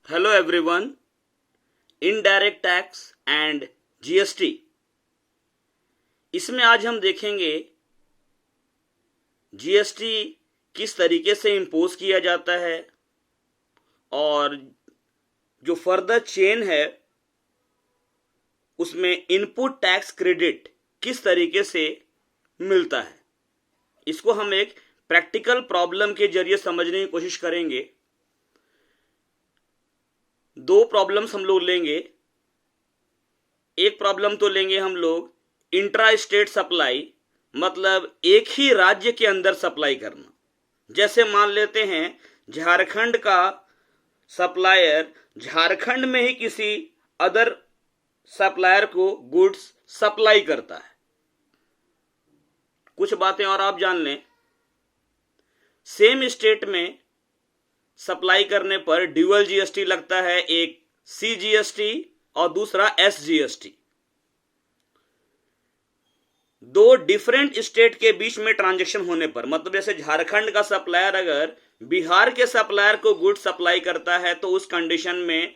Hello everyone. Indirect tax and GST, इसमें आज हम देखेंगे जीएसटी किस तरीके से इम्पोज किया जाता है और जो फर्दर चेन है उसमें इनपुट टैक्स क्रेडिट किस तरीके से मिलता है। इसको हम एक प्रैक्टिकल प्रॉब्लम के जरिए समझने की कोशिश करेंगे। दो प्रॉब्लम्स हम लोग लेंगे। एक प्रॉब्लम तो लेंगे हम लोग इंट्रा स्टेट सप्लाई, मतलब एक ही राज्य के अंदर सप्लाई करना। जैसे मान लेते हैं झारखंड का सप्लायर झारखंड में ही किसी अदर सप्लायर को गुड्स सप्लाई करता है। कुछ बातें और आप जान लें। सेम स्टेट में सप्लाई करने पर ड्यूअल जीएसटी लगता है, एक सीजीएसटी और दूसरा एसजीएसटी। दो डिफरेंट स्टेट के बीच में ट्रांजैक्शन होने पर, मतलब जैसे झारखंड का सप्लायर अगर बिहार के सप्लायर को गुड्स सप्लाई करता है तो उस कंडीशन में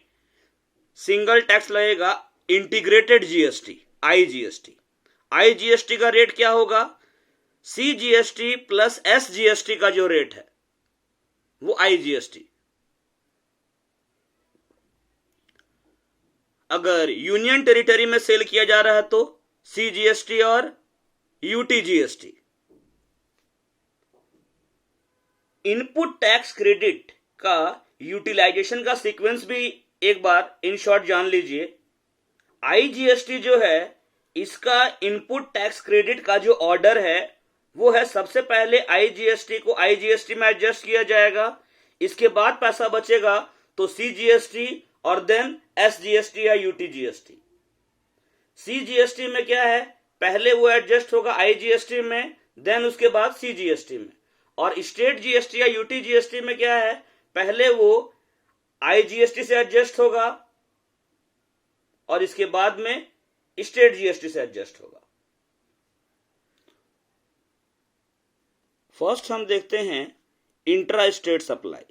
सिंगल टैक्स लगेगा, इंटीग्रेटेड जीएसटी, आईजीएसटी। आईजीएसटी का रेट क्या होगा? सीजीएसटी प्लस एसजीएसटी का जो रेट है वो आईजीएसटी। अगर यूनियन टेरिटरी में सेल किया जा रहा है तो सीजीएसटी और यूटीजीएसटी। इनपुट टैक्स क्रेडिट का यूटिलाइजेशन का सीक्वेंस भी एक बार इन शॉर्ट जान लीजिए। आईजीएसटी जो है, इसका इनपुट टैक्स क्रेडिट का जो ऑर्डर है वो है सबसे पहले आईजीएसटी को आईजीएसटी में एडजस्ट किया जाएगा, इसके बाद पैसा बचेगा तो सीजीएसटी और देन एसजीएसटी या यूटीजीएसटी। सीजीएसटी में क्या है, पहले वो एडजस्ट होगा आईजीएसटी में, देन उसके बाद सीजीएसटी में। और स्टेट जीएसटी या यूटीजीएसटी में क्या है, पहले वो आईजीएसटी से एडजस्ट होगा और इसके बाद में स्टेट जीएसटी से एडजस्ट होगा। फर्स्ट हम देखते हैं इंट्रा स्टेट सप्लाई।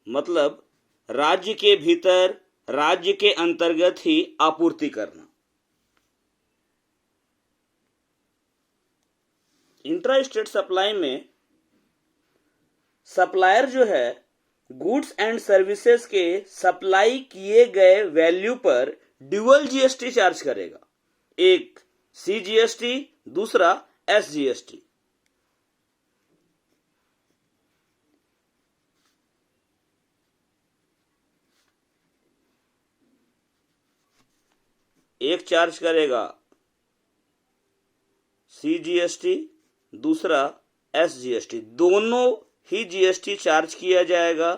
मतलब राज्य के भीतर, राज्य के अंतर्गत ही आपूर्ति करना। इंट्रा स्टेट सप्लाई में सप्लायर जो है गुड्स एंड सर्विसेज के सप्लाई किए गए वैल्यू पर ड्यूअल जीएसटी चार्ज करेगा, एक सीजीएसटी, दूसरा एसजीएसटी। एक चार्ज करेगा सीजीएसटी, दूसरा एसजीएसटी। दोनों ही जीएसटी चार्ज किया जाएगा।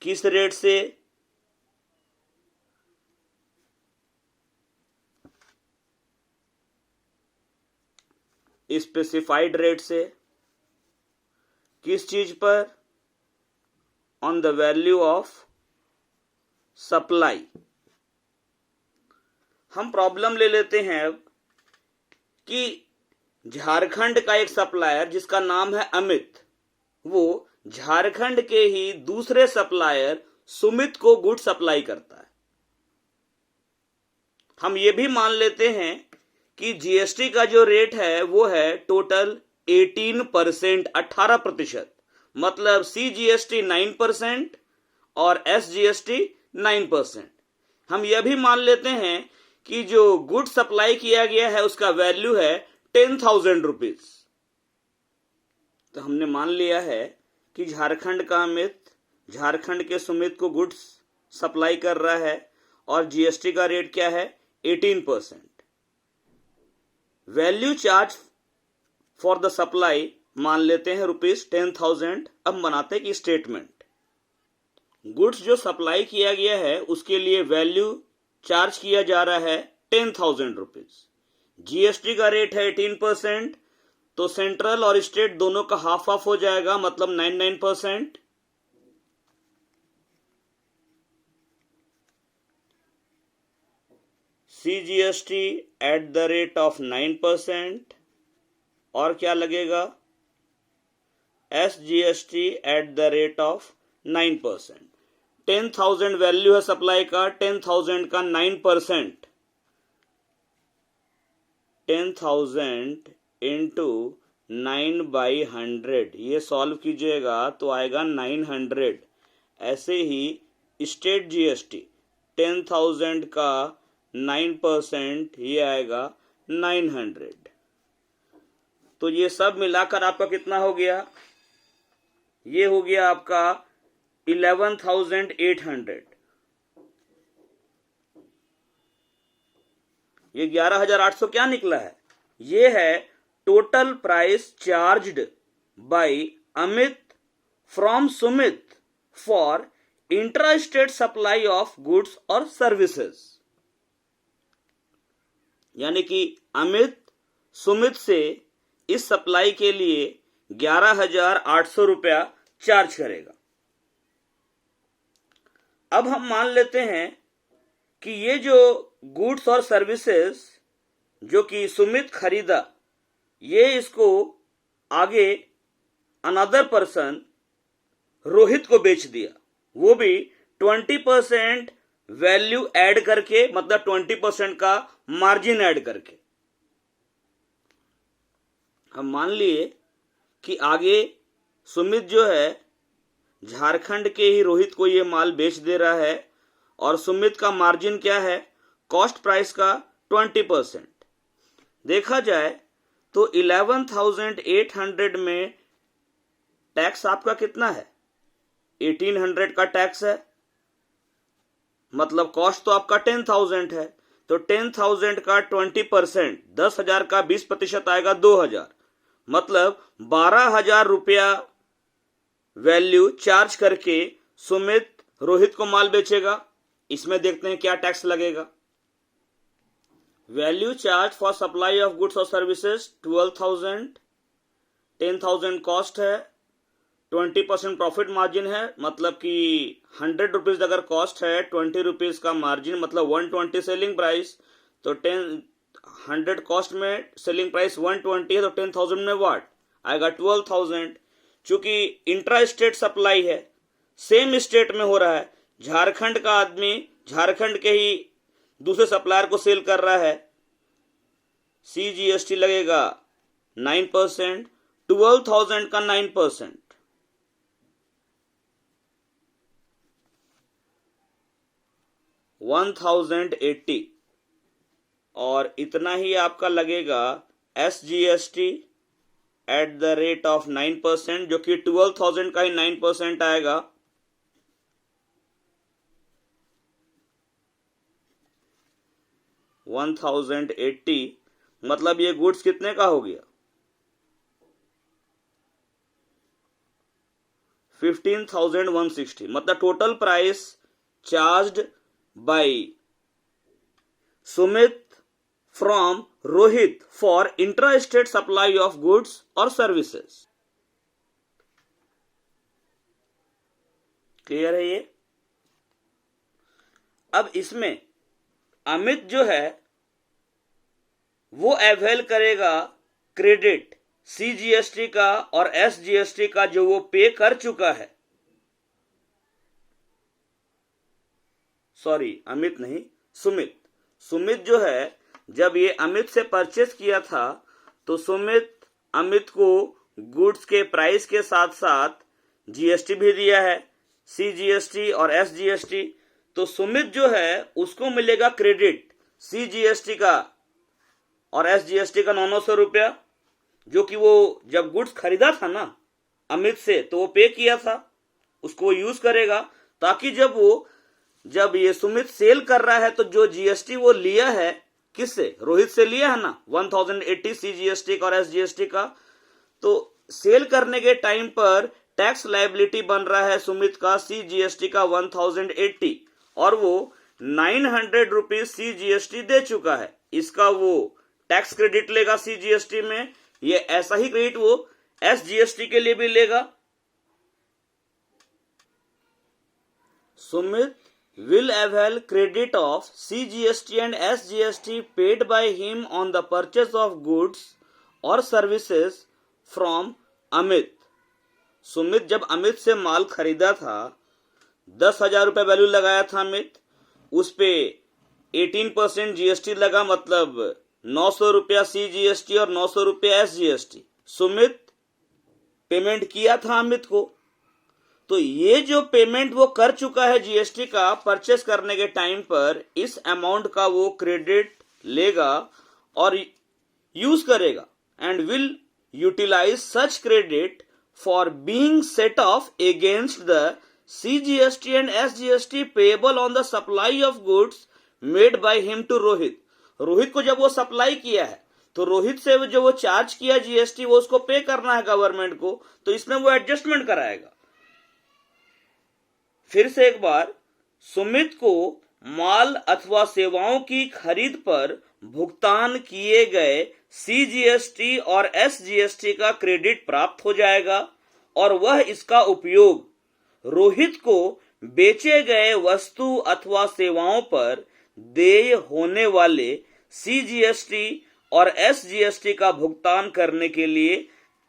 किस रेट से? स्पेसिफाइड रेट से। किस चीज पर? On the value of supply. हम प्रॉब्लम ले लेते हैं अब कि झारखंड का एक सप्लायर जिसका नाम है अमित, वो झारखंड के ही दूसरे सप्लायर सुमित को गुड सप्लाई करता है। हम ये भी मान लेते हैं कि जीएसटी का जो रेट है वो है टोटल 18%, 18%। मतलब सीजीएसटी 9% और एसजीएसटी 9%। हम यह भी मान लेते हैं कि जो गुड सप्लाई किया गया है उसका वैल्यू है 10,000 रुपीज। तो हमने मान लिया है कि झारखंड का अमित झारखंड के सुमित को गुड्स सप्लाई कर रहा है और जीएसटी का रेट क्या है? 18%। Value charge for the supply मान लेते हैं ₹10,000। अब बनाते हैं कि स्टेटमेंट। गुड्स जो सप्लाई किया गया है उसके लिए वैल्यू चार्ज किया जा रहा है 10,000 रुपीज। जीएसटी का रेट है 18%, तो सेंट्रल और स्टेट दोनों का हाफ हाफ हो जाएगा, मतलब 99%। CGST at the rate of 9%। और क्या लगेगा? SGST at the rate of 9%. 10,000 value है सप्लाई का, 10,000 का 9%, 10,000 इंटू 9/100, ये सॉल्व कीजिएगा तो आएगा 900। ऐसे ही स्टेट GST 10,000 का 9%, ये आएगा 900। तो ये सब मिलाकर आपका कितना हो गया? ये हो गया आपका 11,800। ये 11,800 क्या निकला है? ये है total price charged bye Amit from Sumit for intra state supply of goods और सर्विसेज। यानी कि अमित सुमित से इस सप्लाई के लिए 11,800 रुपया चार्ज करेगा। अब हम मान लेते हैं कि ये जो गुड्स और सर्विसेज जो कि सुमित खरीदा, ये इसको आगे अनदर पर्सन रोहित को बेच दिया, वो भी 20% वैल्यू ऐड करके, मतलब 20% का मार्जिन ऐड करके। हम मान लिए कि आगे सुमित जो है झारखंड के ही रोहित को ये माल बेच दे रहा है और सुमित का मार्जिन क्या है? कॉस्ट प्राइस का 20%। देखा जाए तो 11,800 में टैक्स आपका कितना है? 1,800 का टैक्स है, मतलब कॉस्ट तो आपका 10,000 है, तो 10,000 का 20%, 10,000 का 20% आएगा 2,000, मतलब 12,000 रुपया वैल्यू चार्ज करके सुमित रोहित को माल बेचेगा। इसमें देखते हैं क्या टैक्स लगेगा। Value charge for supply of goods और सर्विसेज 12,000, 10,000 कॉस्ट है, 20% प्रॉफिट मार्जिन है, मतलब कि 100 रुपीज अगर कॉस्ट है, 20 रुपीज का मार्जिन, मतलब 120 सेलिंग प्राइस, तो 100 कॉस्ट में सेलिंग प्राइस 120 है, तो 10,000 में वाट आएगा 12,000। चूंकि इंट्रा स्टेट सप्लाई है, सेम स्टेट में हो रहा है, झारखंड का आदमी झारखंड के ही दूसरे सप्लायर को सेल कर रहा है, CGST लगेगा 9%, 12,000 का 9%, 1,080, और इतना ही आपका लगेगा SGST at the rate of 9%, जो कि 12,000 का ही 9% आएगा। $1,080, मतलब ये गुड्स कितने का हो गया? 15,160, मतलब total price charged bye Sumit from Rohit for intra state supply of goods और सर्विसेज। क्लियर है ये? अब इसमें अमित जो है वो अवेल करेगा क्रेडिट CGST का और SGST का जो वो पे कर चुका है। सॉरी, अमित नहीं, सुमित। सुमित जो है जब ये अमित से परचेस किया था तो सुमित अमित को गुड्स के प्राइस के साथ साथ GST भी दिया है, CGST और SGST। तो सुमित जो है उसको मिलेगा क्रेडिट CGST का और SGST का 900 रुपया, जो कि वो जब गुड्स खरीदा था ना अमित से तो वो पे किया था, उसको वो यूज करेगा, ताकि जब ये सुमित सेल कर रहा है तो जो GST वो लिया है, किससे? रोहित से लिया है ना, 1,080 CGST का और SGST का, तो सेल करने के टाइम पर टैक्स लायबिलिटी बन रहा है सुमित का CGST का 1,080, और वो 900 रुपीज CGST दे चुका है। इसका वो टैक्स क्रेडिट लेगा CGST में, ये ऐसा ही क्रेडिट वो SGST के लिए भी लेगा। Sumit will avail credit of CGST and SGST paid by him on the purchase of goods or services from Amit Sumit जब अमित से माल खरीदा था, 10,000 रुपये वैल्यू लगाया था अमित, उस पे 18% जीएसटी लगा, मतलब 900 रुपया CGST और 900 रुपया SGST सुमित पेमेंट किया था अमित को। तो ये जो पेमेंट वो कर चुका है जीएसटी का परचेस करने के टाइम पर, इस अमाउंट का वो क्रेडिट लेगा और यूज करेगा and will utilise such credit for being set off against the CGST and SGST payable on the supply of goods made by him to Rohit. Rohit को जब वो सप्लाई किया है तो रोहित से जो वो चार्ज किया जीएसटी वो उसको पे करना है गवर्नमेंट को, तो इसमें वो एडजस्टमेंट कराएगा। फिर से एक बार, सुमित को माल अथवा सेवाओं की खरीद पर भुगतान किए गए CGST और SGST का क्रेडिट प्राप्त हो जाएगा और वह इसका उपयोग रोहित को बेचे गए वस्तु अथवा सेवाओं पर देय होने वाले CGST और SGST का भुगतान करने के लिए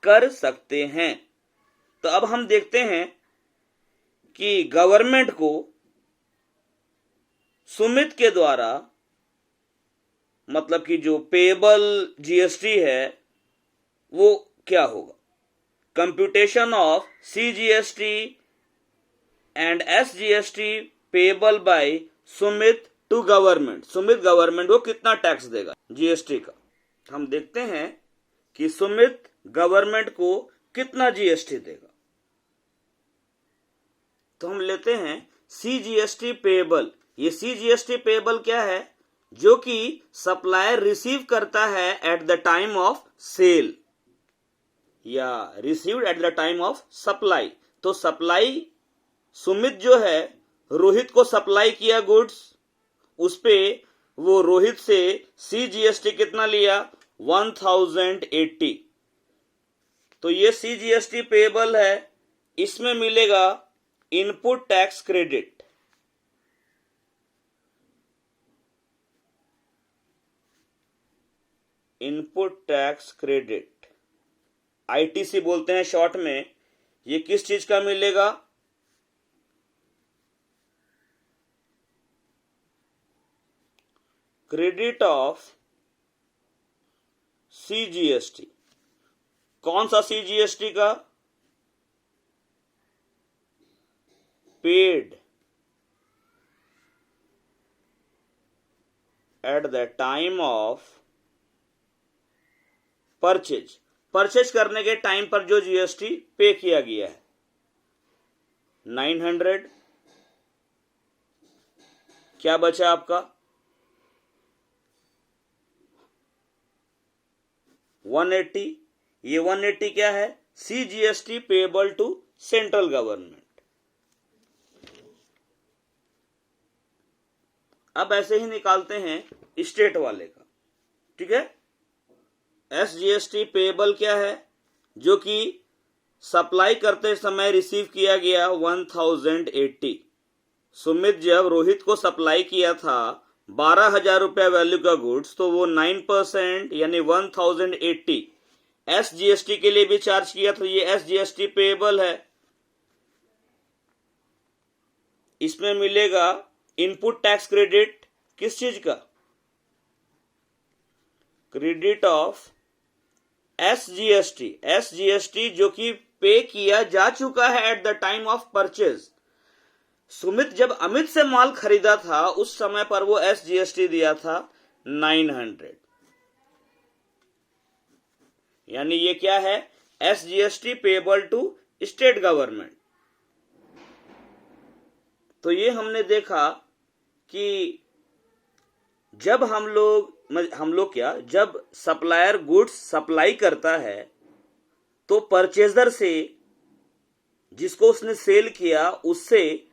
कर सकते हैं। तो अब हम देखते हैं कि गवर्नमेंट को सुमित के द्वारा, मतलब कि जो पेएबल जीएसटी है वो क्या होगा। Computation of CGST and SGST payable by Sumit to government. Sumit government को कितना टैक्स देगा जीएसटी का। हम देखते हैं कि सुमित गवर्नमेंट को कितना जीएसटी देगा। तो हम लेते हैं CGST पेएबल। ये CGST पेएबल क्या है, जो कि सप्लायर रिसीव करता है at the time of sale या received at the time of supply. तो सप्लाई सुमित जो है रोहित को सप्लाई किया गुड्स, उस पे वो रोहित से CGST कितना लिया, 1080। तो ये CGST पेएबल है, इसमें मिलेगा input tax credit. Input tax credit ITC बोलते हैं शॉर्ट में। ये किस चीज का मिलेगा, क्रेडिट ऑफ CGST। कौन सा CGST का, paid eight the time of purchase. Purchase करने के टाइम पर जो जीएसटी पे किया गया है 900। क्या बचा आपका 180। ये 180 क्या है, CGST payable to central government. अब ऐसे ही निकालते हैं स्टेट वाले का, ठीक है। SGST पेएबल क्या है, जो कि सप्लाई करते समय रिसीव किया गया 1080। सुमित जब रोहित को सप्लाई किया था 12,000 रुपया वैल्यू का गुड्स, तो वो 9% यानी 1080 SGST के लिए भी चार्ज किया, तो ये SGST पेएबल है। इसमें मिलेगा इनपुट टैक्स क्रेडिट, किस चीज का, क्रेडिट ऑफ SGST जो कि पे किया जा चुका है at the time of purchase. Sumit जब अमित से माल खरीदा था उस समय पर वो SGST दिया था 900, यानी ये क्या है, SGST payable to state government. तो ये हमने देखा कि जब हम लोग क्या, जब सप्लायर गुड्स सप्लाई करता है तो परचेजर से, जिसको उसने सेल किया, उससे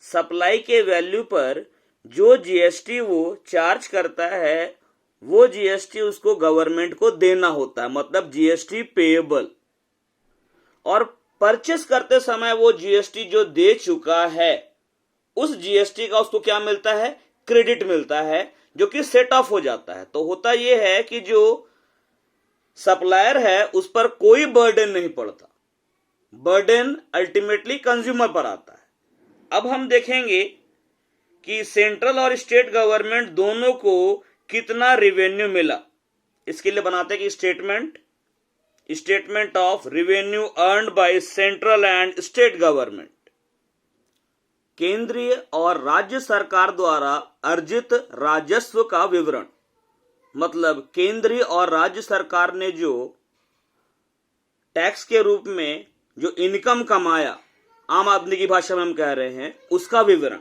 सप्लाई के वैल्यू पर जो जीएसटी वो चार्ज करता है वो जीएसटी उसको गवर्नमेंट को देना होता है, मतलब जीएसटी पेएबल। और परचेस करते समय वो जीएसटी जो दे चुका है उस जीएसटी का उसको क्या मिलता है, क्रेडिट मिलता है, जो कि सेट ऑफ हो जाता है। तो होता यह है कि जो सप्लायर है उस पर कोई बर्डन नहीं पड़ता, बर्डन अल्टीमेटली कंज्यूमर पर आता है। अब हम देखेंगे कि सेंट्रल और स्टेट गवर्नमेंट दोनों को कितना रेवेन्यू मिला। इसके लिए बनाते हैं कि statement of revenue earned by central and state government. केंद्रीय और राज्य सरकार द्वारा अर्जित राजस्व का विवरण, मतलब केंद्रीय और राज्य सरकार ने जो टैक्स के रूप में जो इनकम कमाया, आम आदमी की भाषा में हम कह रहे हैं, उसका विवरण।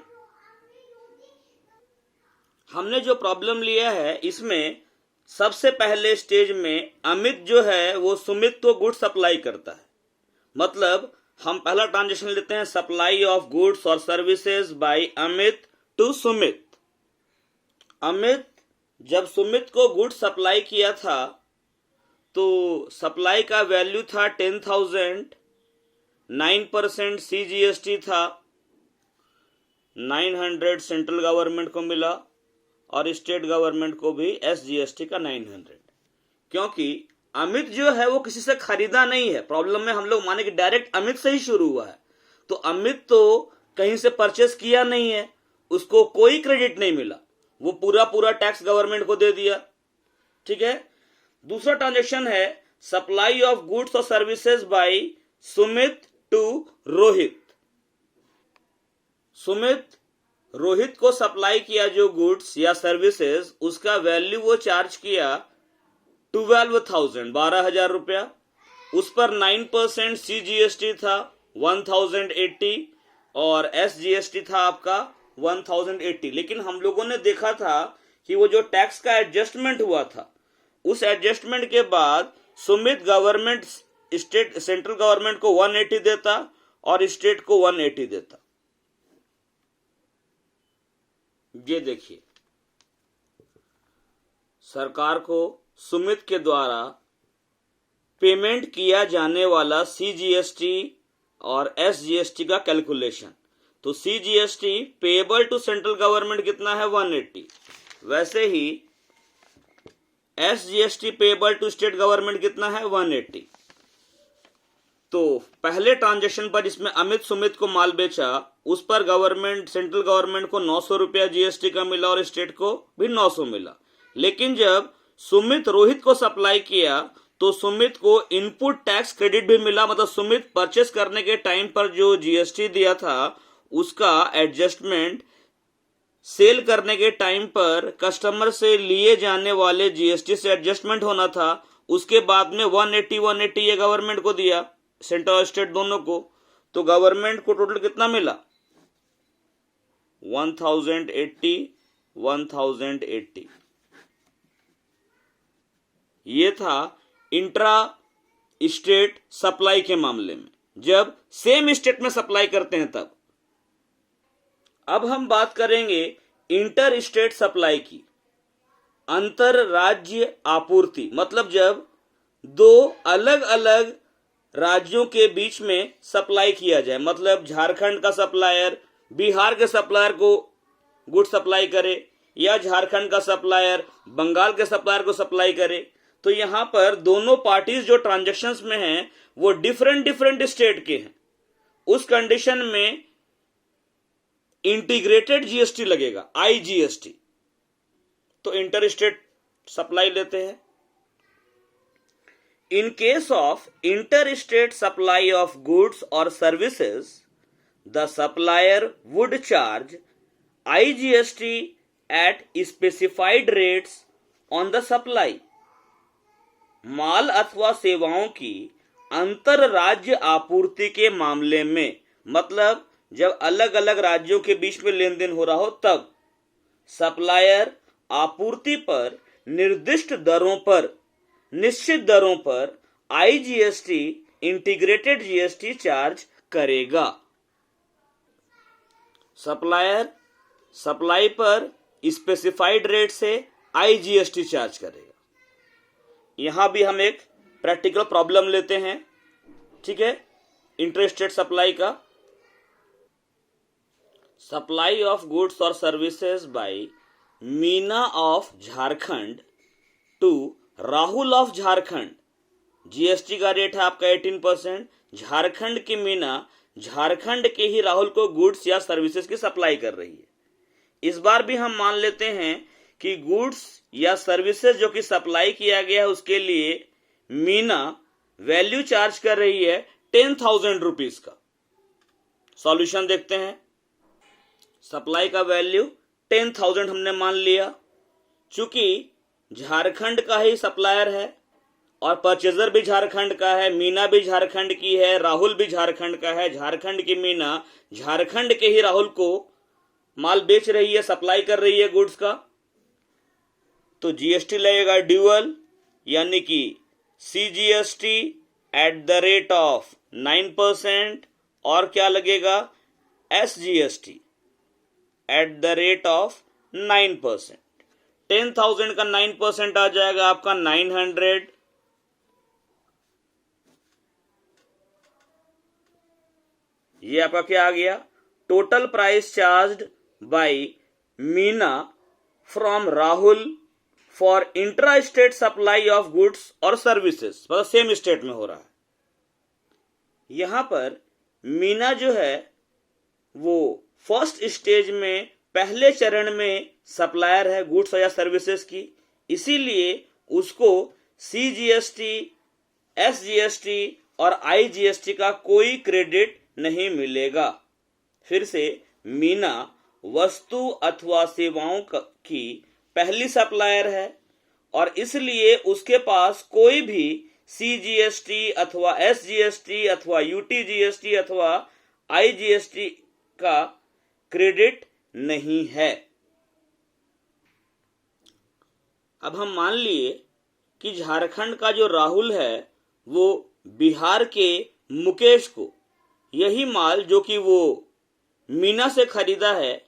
हमने जो प्रॉब्लम लिया है इसमें सबसे पहले स्टेज में अमित जो है वो सुमित को गुड सप्लाई करता है। मतलब हम पहला ट्रांजेक्शन लेते हैं, सप्लाई ऑफ गुड्स और services by Amit to Sumit. Amit जब सुमित को गुड सप्लाई किया था तो सप्लाई का वैल्यू था 10,000, 9% CGST था, 900 सेंट्रल गवर्नमेंट को मिला और स्टेट गवर्नमेंट को भी SGST का 900। क्योंकि अमित जो है वो किसी से खरीदा नहीं है। प्रॉब्लम में हम लोग माने कि डायरेक्ट अमित से ही शुरू हुआ है, तो अमित तो कहीं से परचेस किया नहीं है, उसको कोई क्रेडिट नहीं मिला, वो पूरा टैक्स गवर्नमेंट को दे दिया। ठीक है। दूसरा ट्रांजेक्शन है सप्लाई ऑफ गुड्स और services by Sumit to Rohit. Sumit Rohit को सप्लाई किया जो गुड्स या सर्विसेज, उसका वैल्यू वो चार्ज किया 12,000 रुपया। उस पर 9% CGST था 1,080 और SGST था आपका 1,080। लेकिन हम लोगों ने देखा था कि वो जो टैक्स का एडजस्टमेंट हुआ था, उस एडजस्टमेंट के बाद Sumit government state central government को 180 देता और स्टेट को 180 देता। ये देखिए, सरकार को सुमित के द्वारा पेमेंट किया जाने वाला CGST और SGST का कैलकुलेशन। तो CGST payable to central government कितना है 180, वैसे ही SGST payable to state government कितना है 180। तो पहले ट्रांजेक्शन पर जिसमें अमित सुमित को माल बेचा, उस पर गवर्नमेंट सेंट्रल गवर्नमेंट को 900 रुपया GST का मिला और स्टेट को भी 900 मिला। लेकिन जब सुमित रोहित को सप्लाई किया तो सुमित को इनपुट टैक्स क्रेडिट भी मिला। मतलब सुमित परचेस करने के टाइम पर जो GST दिया था उसका एडजस्टमेंट सेल करने के टाइम पर कस्टमर से लिए जाने वाले GST से एडजस्टमेंट होना था। उसके बाद में 180 ये गवर्नमेंट को दिया, सेंट्रल और स्टेट दोनों को। तो गवर्नमेंट को टोटल कितना मिला 1080। ये था इंट्रा स्टेट सप्लाई के मामले में, जब सेम स्टेट में सप्लाई करते हैं तब। अब हम बात करेंगे इंटर स्टेट सप्लाई की, अंतर राज्य आपूर्ति। मतलब जब दो अलग अलग राज्यों के बीच में सप्लाई किया जाए, मतलब झारखंड का सप्लायर बिहार के सप्लायर को गुड सप्लाई करे या झारखंड का सप्लायर बंगाल के सप्लायर को सप्लाई करे, तो यहां पर दोनों पार्टीज जो ट्रांजैक्शंस में हैं वो डिफरेंट स्टेट के हैं। उस कंडीशन में इंटीग्रेटेड GST लगेगा, IGST। तो इंटर स्टेट सप्लाई लेते हैं। In case of interstate supply of goods or services, the supplier would charge IGST at specified rates on the supply. माल अथवा सेवाओं की अंतर राज्य आपूर्ति के मामले में, मतलब जब अलग अलग राज्यों के बीच में लेन देन हो रहा हो, तब सप्लायर आपूर्ति पर निर्दिष्ट दरों पर, निश्चित दरों पर IGST इंटीग्रेटेड GST चार्ज करेगा। सप्लायर सप्लाई पर स्पेसिफाइड रेट से IGST चार्ज करेगा। यहां भी हम एक प्रैक्टिकल प्रॉब्लम लेते हैं, ठीक है, इंटरस्टेट सप्लाई का। सप्लाई ऑफ गुड्स और services by Meena of Jharkhand to Rahul of Jharkhand, GST का रेट है आपका 18%। झारखंड की मीना झारखंड के ही राहुल को गुड्स या सर्विसेज की सप्लाई कर रही है। इस बार भी हम मान लेते हैं कि गुड्स या सर्विसेज जो कि सप्लाई किया गया है उसके लिए मीना वैल्यू चार्ज कर रही है 10,000 रुपीज का। सॉल्यूशन देखते हैं। सप्लाई का वैल्यू 10,000 हमने मान लिया। चूंकि झारखंड का ही सप्लायर है और परचेजर भी झारखंड का है, मीना भी झारखंड की है, राहुल भी झारखंड का है। झारखंड की मीना झारखंड के ही राहुल को माल बेच रही है, सप्लाई कर रही है गुड्स का। तो जीएसटी लगेगा ड्यूअल, यानी कि CGST at the rate of 9%, और क्या लगेगा SGST at the rate of 9%। 10,000 का 9% आ जाएगा आपका 900। ये आपका क्या आ गया? Total price charged bye Meena from Rahul for intra state supply of goods और सर्विसेज, मतलब सेम स्टेट में हो रहा है। यहां पर मीना जो है वो फर्स्ट स्टेज में, पहले चरण में सप्लायर है गुड्स या सर्विसेज की, इसीलिए उसको CGST, SGST और IGST का कोई क्रेडिट नहीं मिलेगा। फिर से, मीना वस्तु अथवा सेवाओं की पहली सप्लायर है और इसलिए उसके पास कोई भी CGST अथवा SGST अथवा UTGST अथवा IGST का क्रेडिट नहीं है। अब हम मान लिए कि झारखंड का जो राहुल है वो बिहार के मुकेश को यही माल जो कि वो मीना से खरीदा है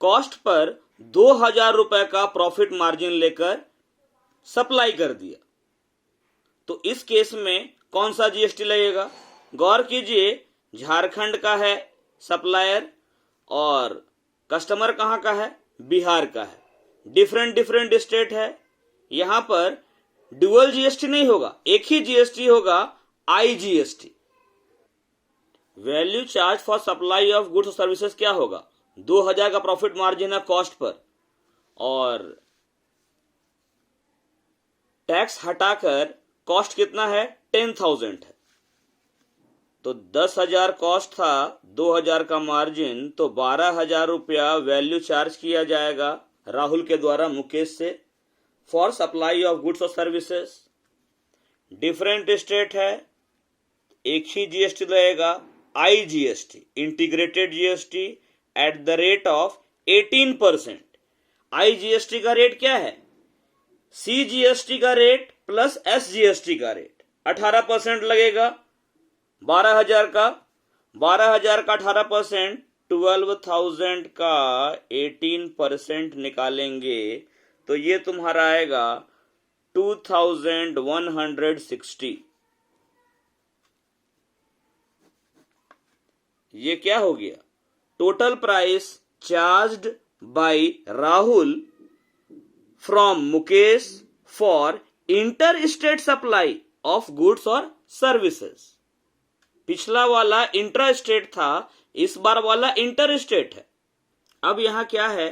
कॉस्ट पर 2,000 रुपए का प्रॉफिट मार्जिन लेकर सप्लाई कर दिया। तो इस केस में कौन सा जीएसटी लगेगा? गौर कीजिए, झारखंड का है सप्लायर और कस्टमर कहां का है? बिहार का है। डिफरेंट स्टेट है। यहां पर ड्यूअल जीएसटी नहीं होगा, एक ही जीएसटी होगा, IGST। Value charge for supply of goods और सर्विसेज क्या होगा? 2,000 का प्रॉफिट मार्जिन है कॉस्ट पर और टैक्स हटाकर कॉस्ट कितना है? 10,000 है। तो 10,000 कॉस्ट था, 2,000 का मार्जिन, तो 12,000 रुपया वैल्यू चार्ज किया जाएगा राहुल के द्वारा मुकेश से फॉर सप्लाई ऑफ गुड्स और सर्विसेज। डिफरेंट स्टेट है, एक ही जीएसटी लगेगा, IGST integrated GST at the rate of 18%। IGST का रेट क्या है? CGST का रेट प्लस SGST का रेट 18% लगेगा। 12,000 का 18%, 12,000 का 18% निकालेंगे तो ये तुम्हारा आएगा 2,160। ये क्या हो गया? Total price charged bye Rahul from Mukesh for inter state supply of goods और सर्विसेज। पिछला वाला इंट्रा स्टेट था, इस बार वाला इंटर स्टेट है। अब यहां क्या है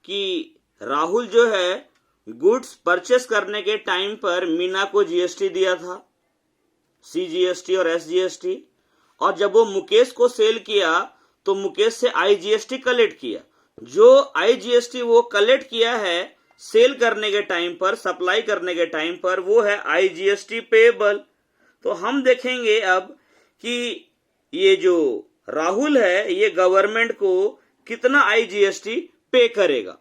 कि राहुल जो है गुड्स परचेस करने के टाइम पर मीना को जीएसटी दिया था, CGST और SGST, और जब वो मुकेश को सेल किया तो मुकेश से IGST कलेक्ट किया। जो IGST वो कलेक्ट किया है सेल करने के टाइम पर, सप्लाई करने के टाइम पर, वो है IGST पेएबल। तो हम देखेंगे अब कि ये जो राहुल है ये गवर्नमेंट को कितना IGST पे करेगा।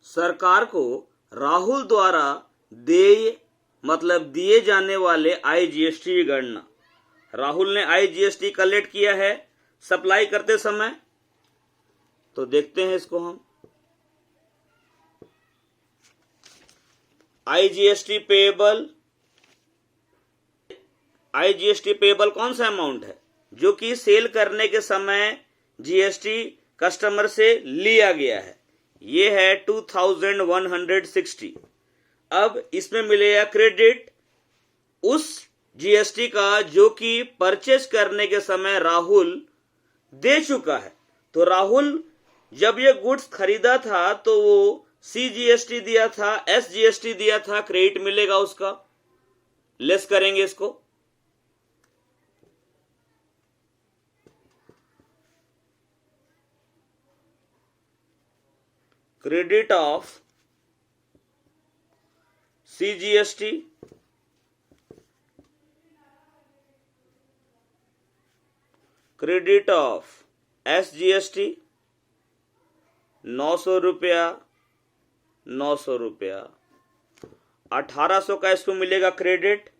सरकार को राहुल द्वारा दिए जाने वाले IGST की गणना, राहुल ने IGST कलेक्ट किया है सप्लाई करते समय, तो देखते हैं इसको हम। IGST पेएबल कौन सा अमाउंट है? जो कि सेल करने के समय जीएसटी कस्टमर से लिया गया है। ये है 2,160। अब इसमें मिलेगा क्रेडिट उस जीएसटी का जो कि परचेस करने के समय राहुल दे चुका है। तो राहुल जब ये गुड्स खरीदा था तो वो CGST दिया था, SGST दिया था, क्रेडिट मिलेगा उसका, लेस करेंगे इसको। Credit of CGST credit of SGST 900 रुपया, 900 रुपया, 1800 का इसको मिलेगा क्रेडिट,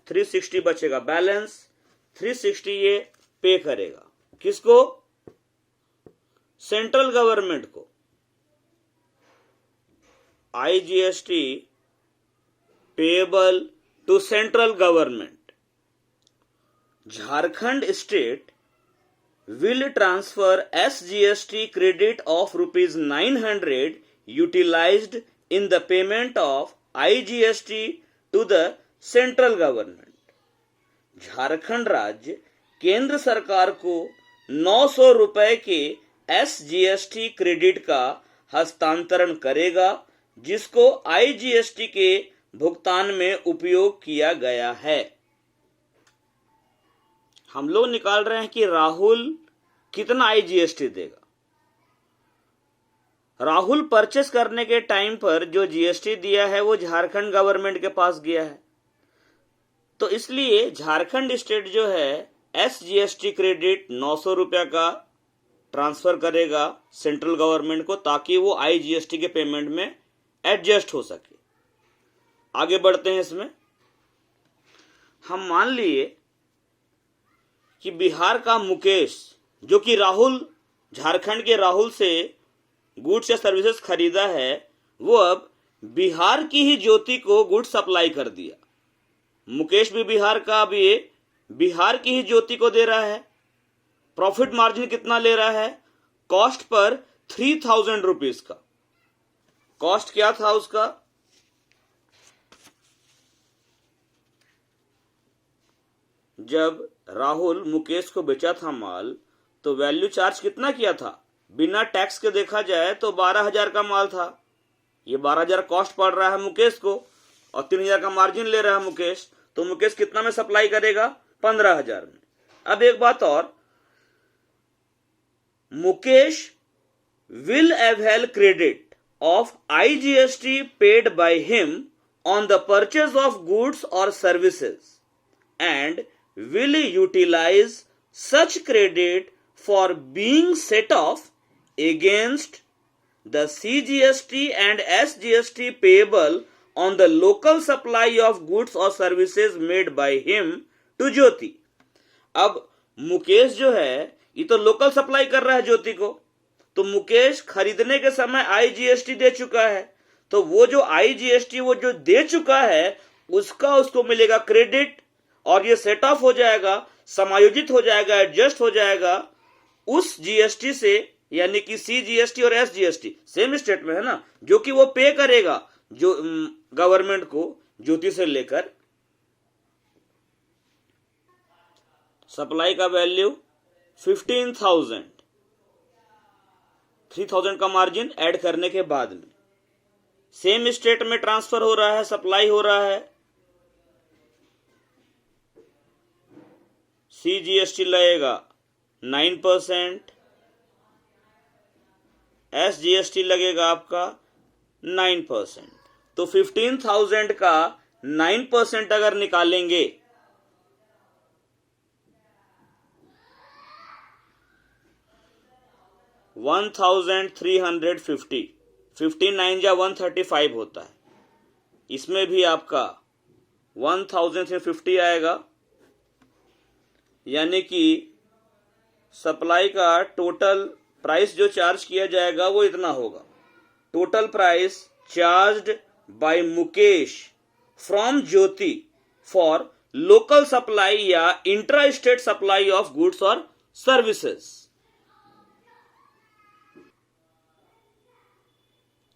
360 बचेगा बैलेंस, 360 ये पे करेगा किसको? सेंट्रल गवर्नमेंट को। IGST payable to central government. Jharkhand state will transfer SGST credit of rupees 900 utilized in the payment of IGST to the central government. Jharkhand राज्य केंद्र सरकार को 900 रुपए के SGST क्रेडिट का हस्तांतरण करेगा जिसको IGST के भुगतान में उपयोग किया गया है। हम लोग निकाल रहे हैं कि राहुल कितना IGST देगा। राहुल परचेस करने के टाइम पर जो GST दिया है वो झारखंड गवर्नमेंट के पास गया है, तो इसलिए झारखंड स्टेट जो है SGST क्रेडिट 900 रुपया का ट्रांसफर करेगा सेंट्रल गवर्नमेंट को ताकि वो IGST के पेमेंट में एडजस्ट हो सके। आगे बढ़ते हैं इसमें। हम मान लिए कि बिहार का मुकेश जो कि राहुल झारखंड के राहुल से गुड्स या सर्विसेज खरीदा है वो अब बिहार की ही ज्योति को गुड्स सप्लाई कर दिया। मुकेश भी बिहार का, अब ये बिहार की ही ज्योति को दे रहा है। प्रॉफिट मार्जिन कितना ले रहा है? कॉस्ट पर 3000 रुपीज का। कॉस्ट क्या था उसका? जब राहुल मुकेश को बेचा था माल तो वैल्यू चार्ज कितना किया था? बिना टैक्स के देखा जाए तो 12,000 का माल था। ये 12,000 कॉस्ट पड़ रहा है मुकेश को और 3,000 का मार्जिन ले रहा है मुकेश, तो मुकेश कितना में सप्लाई करेगा? 15,000 में। अब एक बात और, Mukesh will avail credit of IGST paid by him on the purchase of goods or services and will utilize such credit for being set off against the CGST and SGST payable on the local supply of goods or services made by him to ज्योति। अब मुकेश जो है ये तो local supply कर रहा है ज्योति को, तो मुकेश खरीदने के समय IGST दे चुका है, तो वो जो IGST वो जो दे चुका है उसका उसको मिलेगा क्रेडिट और ये सेट ऑफ हो जाएगा, समायोजित हो जाएगा, एडजस्ट हो जाएगा उस GST से, यानी कि CGST और SGST सेम स्टेट में है ना, जो कि वो पे करेगा जो गवर्नमेंट को ज्योति से लेकर। सप्लाई का वैल्यू 15,000, 3,000 का मार्जिन ऐड करने के बाद में सेम स्टेट में ट्रांसफर हो रहा है, सप्लाई हो रहा है। CGST लगेगा 9%, SGST लगेगा आपका 9%। तो 15,000 का 9% अगर निकालेंगे $1,350, 59 या 135 होता है। इसमें भी आपका 1,350 आएगा, यानी कि सप्लाई का टोटल प्राइस जो चार्ज किया जाएगा वो इतना होगा। Total price charged by Mukesh from Jyoti for local supply या intra state supply of goods और सर्विसेज।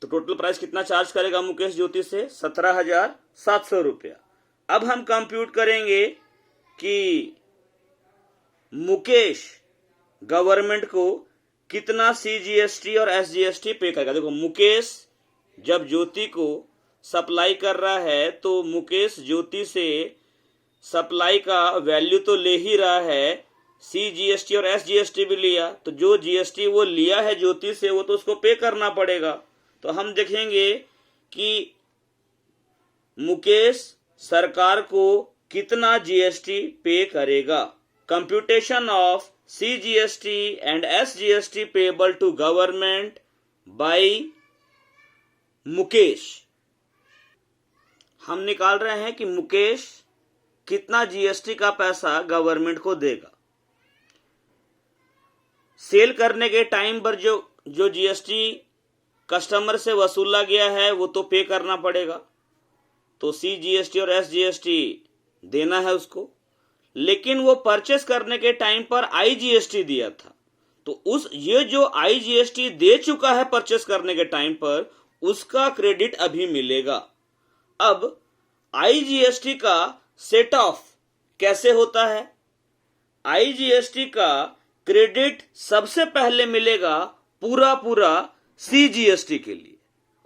तो टोटल प्राइस कितना चार्ज करेगा मुकेश ज्योति से? 17,700 रुपया। अब हम कंप्यूट करेंगे कि मुकेश गवर्नमेंट को कितना CGST और SGST पे करेगा। देखो, मुकेश जब ज्योति को सप्लाई कर रहा है तो मुकेश ज्योति से सप्लाई का वैल्यू तो ले ही रहा है, CGST और SGST भी लिया, तो जो GST वो लिया है ज्योति से वो तो उसको पे करना पड़ेगा। तो हम देखेंगे कि मुकेश सरकार को कितना GST पे करेगा। Computation of CGST and SGST payable to government by Mukesh. हम निकाल रहे हैं कि मुकेश कितना GST का पैसा गवर्नमेंट को देगा। सेल करने के टाइम पर जो GST कस्टमर से वसूला गया है वो तो पे करना पड़ेगा, तो CGST और SGST देना है उसको। लेकिन वो परचेस करने के टाइम पर IGST दिया था, तो ये जो IGST दे चुका है परचेस करने के टाइम पर, उसका क्रेडिट अभी मिलेगा। अब IGST का सेट ऑफ कैसे होता है? IGST का क्रेडिट सबसे पहले मिलेगा पूरा CGST के लिए,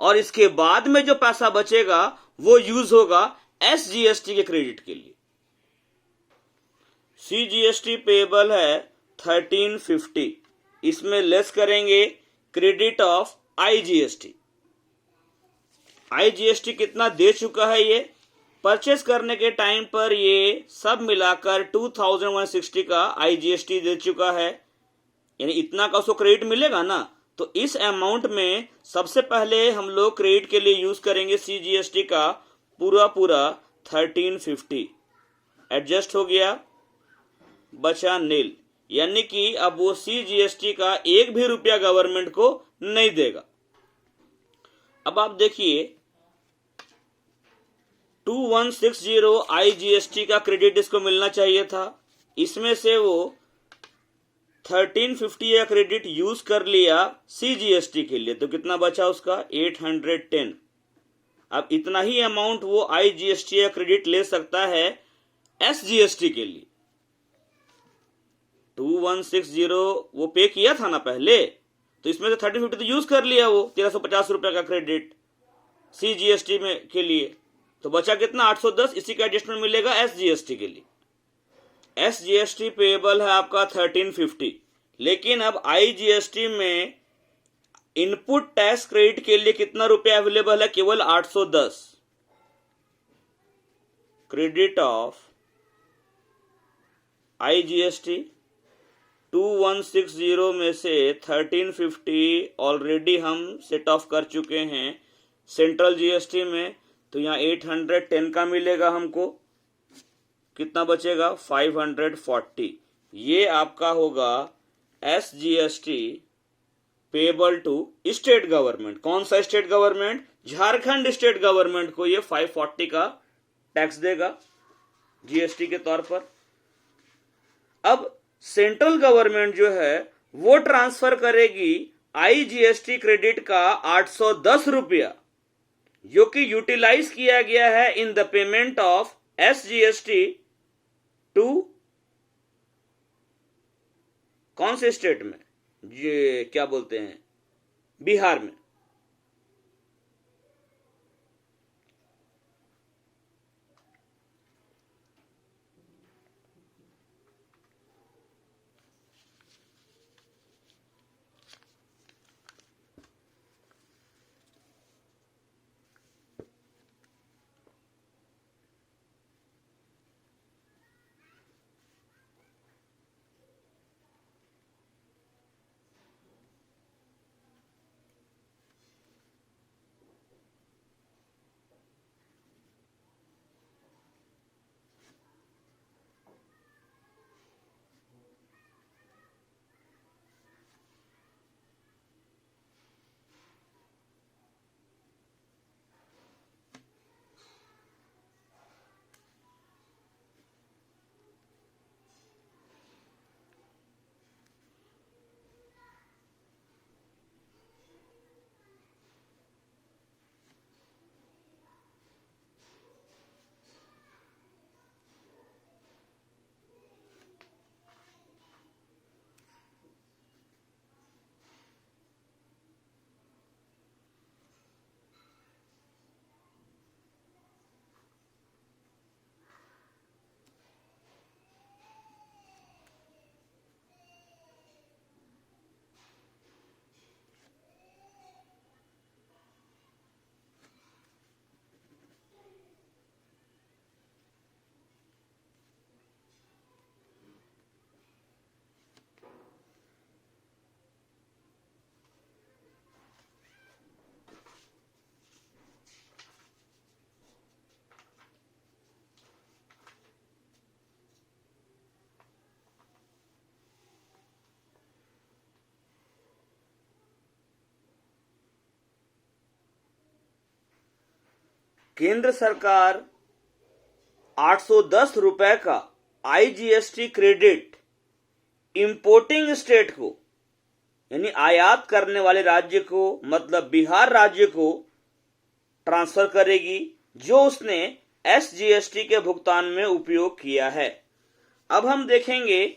और इसके बाद में जो पैसा बचेगा वो यूज होगा SGST के क्रेडिट के लिए। CGST पेबल है 1350, इसमें लेस करेंगे क्रेडिट ऑफ IGST। IGST कितना दे चुका है? ये परचेस करने के टाइम पर ये सब मिलाकर 2160 का IGST दे चुका है, यानी इतना का उसको क्रेडिट मिलेगा ना। तो इस अमाउंट में सबसे पहले हम लोग क्रेडिट के लिए यूज करेंगे CGST का पूरा 1350। एडजस्ट हो गया, बचा नील, यानी कि अब वो CGST का एक भी रुपया गवर्नमेंट को नहीं देगा। अब आप देखिए 2160 IGST का क्रेडिट इसको मिलना चाहिए था, इसमें से वो 1350 का क्रेडिट यूज कर लिया CGST के लिए, तो कितना बचा उसका? 810। अब इतना ही अमाउंट वो IGST का क्रेडिट ले सकता है SGST के लिए। 2160 वो पे किया था ना पहले, तो इसमें से 1350 तो यूज कर लिया वो 1350 रुपए का क्रेडिट CGST में के लिए, तो बचा कितना? 810। इसी का एडजस्टमेंट मिलेगा SGST के लिए। SGST पेएबल है आपका 1350, लेकिन अब IGST में इनपुट टैक्स क्रेडिट के लिए कितना रुपया अवेलेबल है? केवल 810। क्रेडिट ऑफ IGST 2160 में से 1350 ऑलरेडी हम सेट ऑफ कर चुके हैं सेंट्रल GST में, तो यहाँ 810 का मिलेगा हमको। कितना बचेगा? 540। ये आपका होगा SGST payable to state government. कौन सा state government? Jharkhand state government को ये 540 का टैक्स देगा GST के तौर पर। अब सेंट्रल गवर्नमेंट जो है वो ट्रांसफर करेगी IGST क्रेडिट का 810 रुपया, जो कि यूटिलाइज किया गया है in the payment of SGST to कौन से स्टेट में? ये क्या बोलते हैं, बिहार में। केंद्र सरकार 810 रुपए का आईजीएसटी क्रेडिट इंपोर्टिंग स्टेट को, यानी आयात करने वाले राज्य को, मतलब बिहार राज्य को ट्रांसफर करेगी, जो उसने एसजीएसटी के भुगतान में उपयोग किया है। अब हम देखेंगे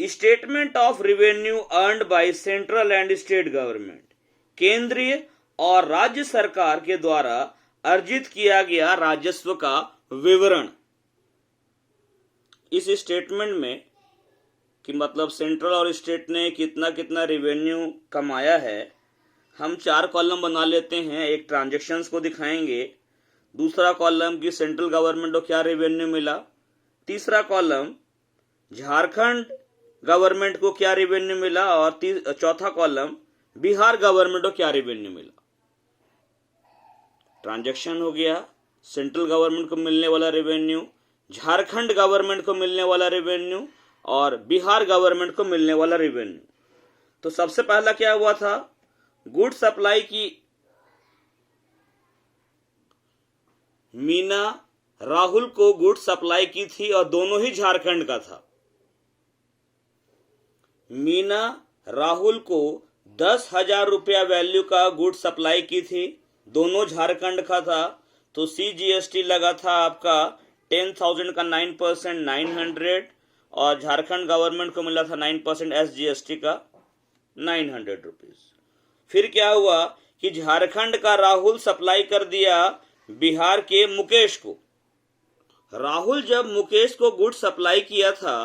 statement of revenue earned by central and state government, केंद्रीय और राज्य सरकार के द्वारा अर्जित किया गया राजस्व का विवरण। इस स्टेटमेंट में कि मतलब सेंट्रल और स्टेट ने कितना कितना रिवेन्यू कमाया है, हम 4 कॉलम बना लेते हैं। एक ट्रांजैक्शंस को दिखाएंगे, दूसरा कॉलम कि सेंट्रल गवर्नमेंट को क्या रेवेन्यू मिला, तीसरा कॉलम झारखंड गवर्नमेंट को क्या रेवेन्यू मिला, और चौथा कॉलम बिहार गवर्नमेंट को क्या रेवेन्यू मिला। ट्रांजैक्शन हो गया, सेंट्रल गवर्नमेंट को मिलने वाला रेवेन्यू, झारखंड गवर्नमेंट को मिलने वाला रेवेन्यू और बिहार गवर्नमेंट को मिलने वाला रेवेन्यू। तो सबसे पहला क्या हुआ था, गुड सप्लाई की मीना राहुल को गुड सप्लाई की थी और दोनों ही झारखंड का था। मीना राहुल को 10,000 रुपया वैल्यू का गुड सप्लाई की थी, दोनों झारखंड का था। तो सीजीएसटी लगा था आपका 10,000 का 9% 900 और झारखंड गवर्नमेंट को मिला था 9% एसजीएसटी का 900 रुपीज। फिर क्या हुआ कि झारखंड का राहुल सप्लाई कर दिया बिहार के मुकेश को। राहुल जब मुकेश को गुड सप्लाई किया था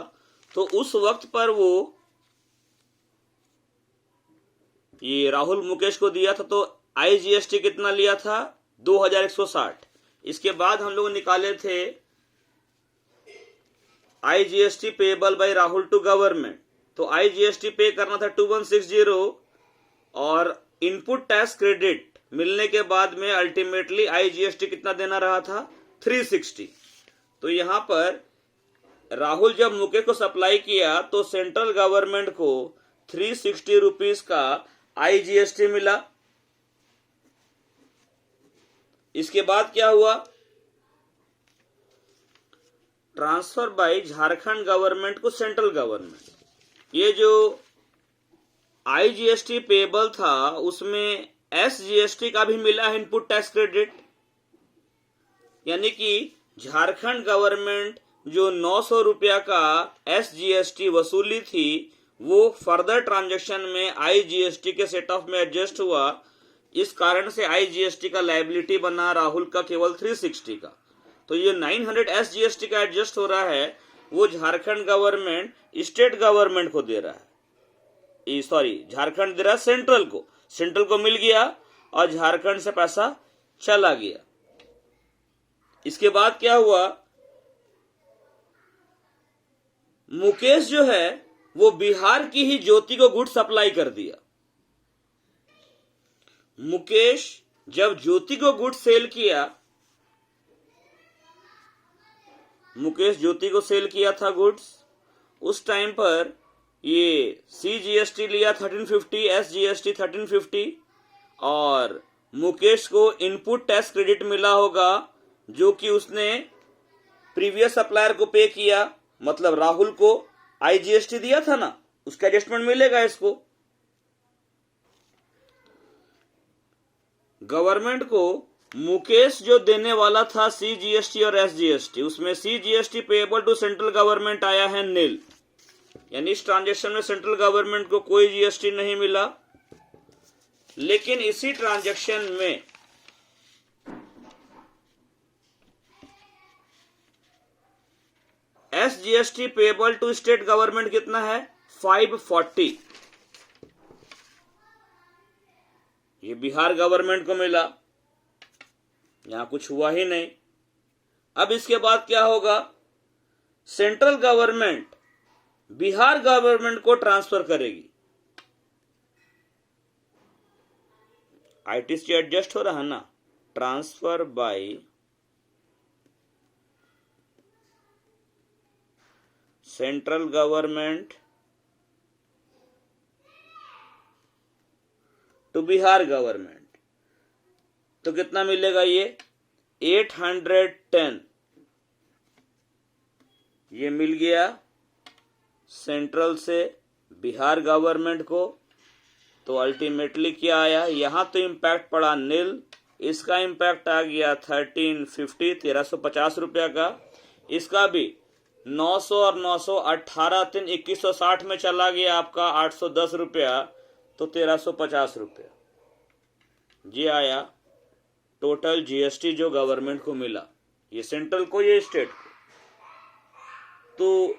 तो उस वक्त पर वो ये राहुल मुकेश को दिया था, तो आईजीएसटी कितना लिया था 2160। इसके बाद हम लोग निकाले थे IGST payable by Rahul to government, तो आईजीएसटी पे करना था 2160 और इनपुट टैक्स क्रेडिट मिलने के बाद में अल्टीमेटली आईजीएसटी कितना देना रहा था 360। तो यहां पर राहुल जब मुकेश को सप्लाई किया तो सेंट्रल गवर्नमेंट को 360 रुपीज का आईजीएसटी मिला। इसके बाद क्या हुआ, ट्रांसफर बाय झारखंड गवर्नमेंट को सेंट्रल गवर्नमेंट। ये जो आईजीएसटी पेएबल था उसमें एसजीएसटी का भी मिला है इनपुट टैक्स क्रेडिट, यानी कि झारखंड गवर्नमेंट जो 900 रुपया का एसजीएसटी वसूली थी वो फर्दर ट्रांजैक्शन में आईजीएसटी के सेट ऑफ में एडजस्ट हुआ। इस कारण से आईजीएसटी का लायबिलिटी बना राहुल का केवल 360 का। तो ये 900 एसजीएसटी का एडजस्ट हो रहा है, वो झारखंड गवर्नमेंट स्टेट गवर्नमेंट को दे रहा है, सॉरी झारखंड दे रहा है सेंट्रल को। सेंट्रल को मिल गया और झारखंड से पैसा चला गया। इसके बाद क्या हुआ, मुकेश जो है वो बिहार की ही ज्योति को गुड सप्लाई कर दिया। मुकेश जब ज्योति को गुड सेल किया, मुकेश ज्योति को सेल किया था गुड्स, उस टाइम पर ये सीजीएसटी लिया 1350, एसजीएसटी 1350 और मुकेश को इनपुट टैक्स क्रेडिट मिला होगा जो कि उसने प्रीवियस सप्लायर को पे किया, मतलब राहुल को आईजीएसटी दिया था ना, उसका एडजस्टमेंट मिलेगा इसको। गवर्नमेंट को मुकेश जो देने वाला था सीजीएसटी और एसजीएसटी, उसमें CGST payable to central government आया है नील, यानी इस ट्रांजैक्शन में सेंट्रल गवर्नमेंट को कोई जीएसटी नहीं मिला। लेकिन इसी ट्रांजैक्शन में SGST payable to state government कितना है 540, ये बिहार गवर्नमेंट को मिला, यहां कुछ हुआ ही नहीं। अब इसके बाद क्या होगा, सेंट्रल गवर्नमेंट बिहार गवर्नमेंट को ट्रांसफर करेगी। आईटीसी एडजस्ट हो रहा है ना, transfer by central government to Bihar government. तो कितना मिलेगा, ये 810 ये मिल गया सेंट्रल से बिहार गवर्नमेंट को। तो अल्टीमेटली क्या आया, यहां तो इम्पैक्ट पड़ा नील, इसका इम्पैक्ट आ गया 1350 रुपया का। इसका भी 900 और 900 18 3 2160 में चला गया आपका 810 रुपया, तो 1350 रुपया ये आया टोटल जीएसटी जो गवर्नमेंट को मिला, ये सेंट्रल को ये स्टेट को। तो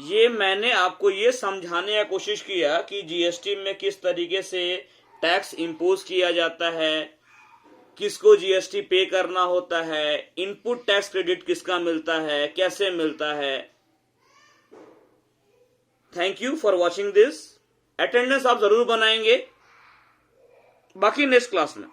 ये मैंने आपको ये समझाने का कोशिश किया कि जीएसटी में किस तरीके से टैक्स इंपोज किया जाता है, किसको जीएसटी पे करना होता है, इनपुट टैक्स क्रेडिट किसका मिलता है, कैसे मिलता है। Thank you for watching this. Attendance आप जरूर बनाएंगे, बाकी नेक्स्ट क्लास में।